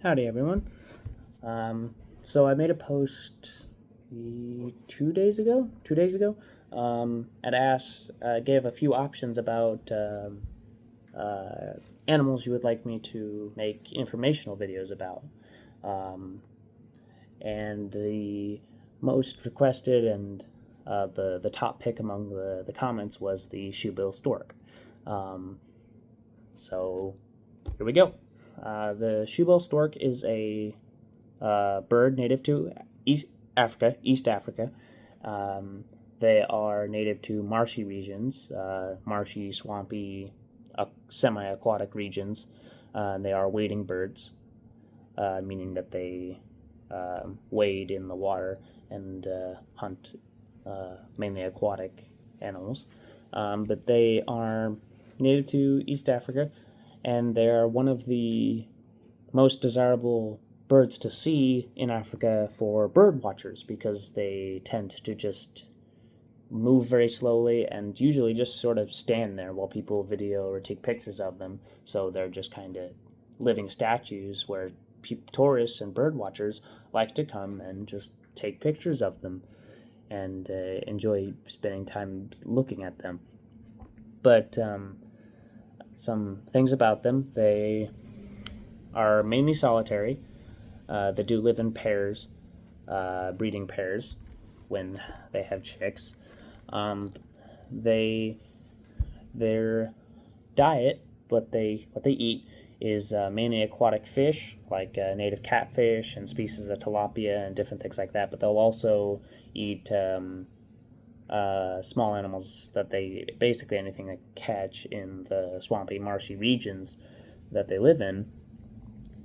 Howdy, everyone. So I made a post 2 days ago. 2 days ago, and gave a few options about uh, animals you would like me to make informational videos about. Um, and the most requested and the top pick among the comments was the Shoebill Stork. Um, so here we go. The Shoebill Stork is a bird native to East Africa. They are native to marshy regions, marshy, swampy, semi-aquatic regions. They are wading birds, meaning that they wade in the water and hunt mainly aquatic animals. But they are native to East Africa, and they are one of the most desirable birds to see in Africa for bird watchers because they tend to just move very slowly and usually just sort of stand there while people video or take pictures of them. So they're just kind of living statues where tourists and bird watchers like to come and just take pictures of them and enjoy spending time looking at them. But some things about them: they are mainly solitary. They do live in pairs, breeding pairs, when they have chicks. They their diet, what they eat, is mainly aquatic fish like native catfish and species of tilapia and different things like that. But they'll also eat small animals that they basically anything they catch in the swampy, marshy regions that they live in,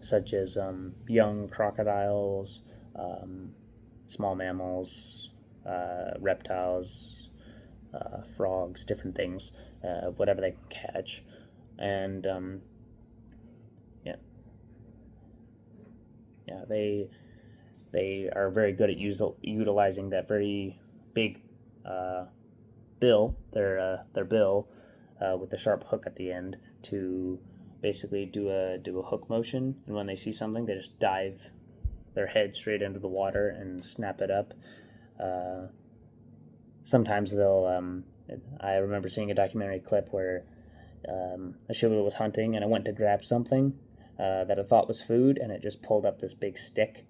such as young crocodiles, small mammals, reptiles, frogs, different things, whatever they can catch. And they are very good at utilizing that very big bill, their bill, with the sharp hook at the end, to basically do a hook motion. And when they see something, they just dive their head straight into the water and snap it up. Sometimes they'll. I remember seeing a documentary clip where a shoebill was hunting, and it went to grab something that it thought was food, and it just pulled up this big stick.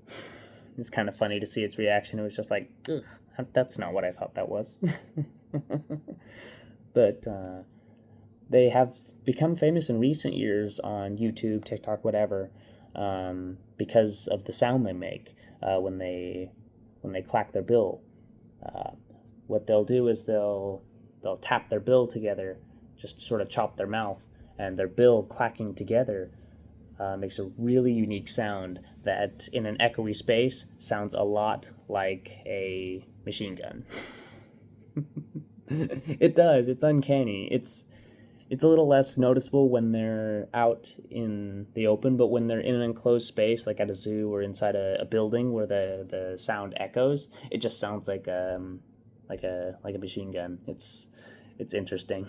It's kind of funny to see its reaction. It was just like, ugh, that's not what I thought that was. But they have become famous in recent years on YouTube, TikTok, whatever, because of the sound they make when they clack their bill. What they'll do is they'll tap their bill together, just sort of chop their mouth, and their bill clacking together makes a really unique sound that, in an echoey space, sounds a lot like a machine gun. It does. It's uncanny. It's a little less noticeable when they're out in the open, but when they're in an enclosed space, like at a zoo or inside a building where the sound echoes, it just sounds like a machine gun. It's interesting.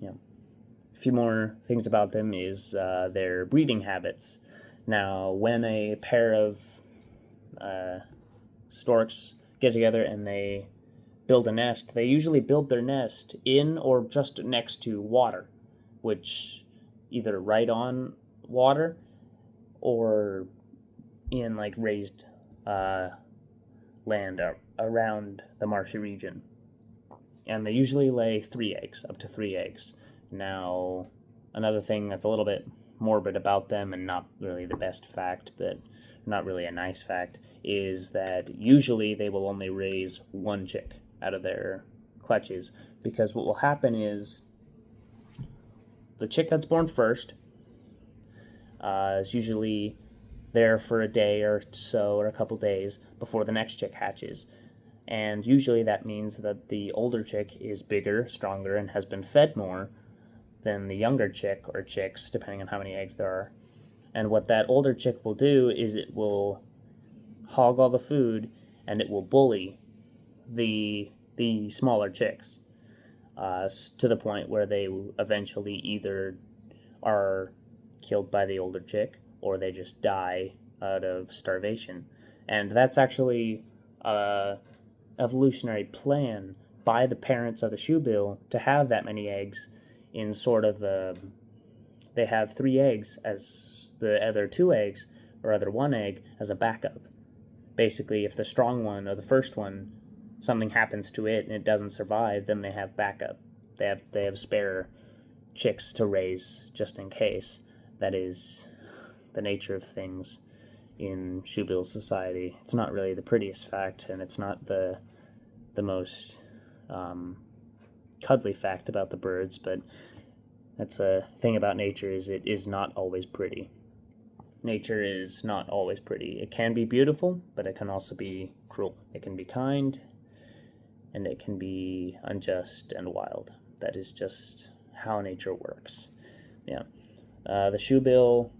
Yeah. A few more things about them is their breeding habits. Now, when a pair of storks get together and they build a nest, they usually build their nest in or just next to water, which either right on water or in like raised land around the marshy region. And they usually lay up to 3 eggs. Now, another thing that's a little bit morbid about them, and not really the best fact, but not really a nice fact, is that usually they will only raise one chick out of their clutches, because what will happen is the chick that's born first is usually there for a day or so, or a couple days, before the next chick hatches. And usually that means that the older chick is bigger, stronger, and has been fed more than the younger chick or chicks, depending on how many eggs there are. And what that older chick will do is it will hog all the food and it will bully the smaller chicks to the point where they eventually either are killed by the older chick or they just die out of starvation. And that's actually a evolutionary plan by the parents of the shoebill to have that many eggs in sort of they have 3 eggs as the other 2 eggs or other 1 egg as a backup. Basically, if the strong one or the first one, something happens to it and it doesn't survive, then they have backup. They have spare chicks to raise just in case. That is the nature of things in shoebill society. It's not really the prettiest fact, and it's not the most cuddly fact about the birds, but that's a thing about nature, is it is not always pretty. Nature is not always pretty. It can be beautiful, but it can also be cruel. It can be kind, and it can be unjust and wild. That is just how nature works. Yeah. The shoebill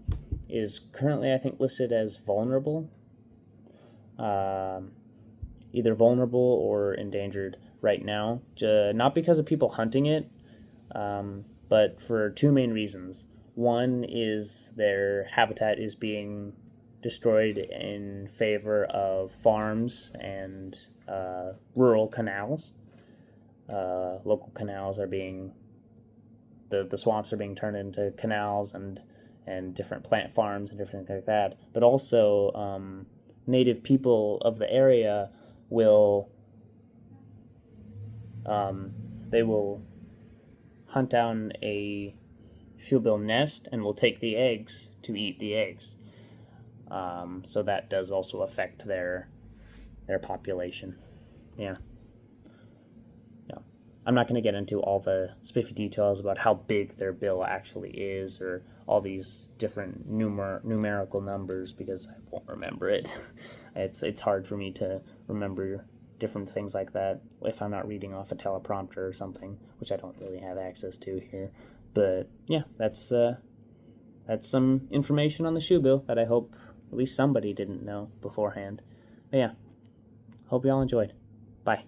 is currently, I think, listed as vulnerable. Either vulnerable or endangered right now. Not because of people hunting it, but for 2 main reasons. One is their habitat is being destroyed in favor of farms and rural canals. Local canals are being, the swamps are being turned into canals and different plant farms and different things like that. But also native people of the area will they will hunt down a shoebill nest and will take the eggs to eat the eggs. So that does also affect their population. Yeah. I'm not going to get into all the spiffy details about how big their bill actually is or all these different numerical numbers because I won't remember it. It's hard for me to remember different things like that if I'm not reading off a teleprompter or something, which I don't really have access to here. But yeah, that's some information on the shoebill that I hope at least somebody didn't know beforehand. But yeah, hope y'all enjoyed. Bye.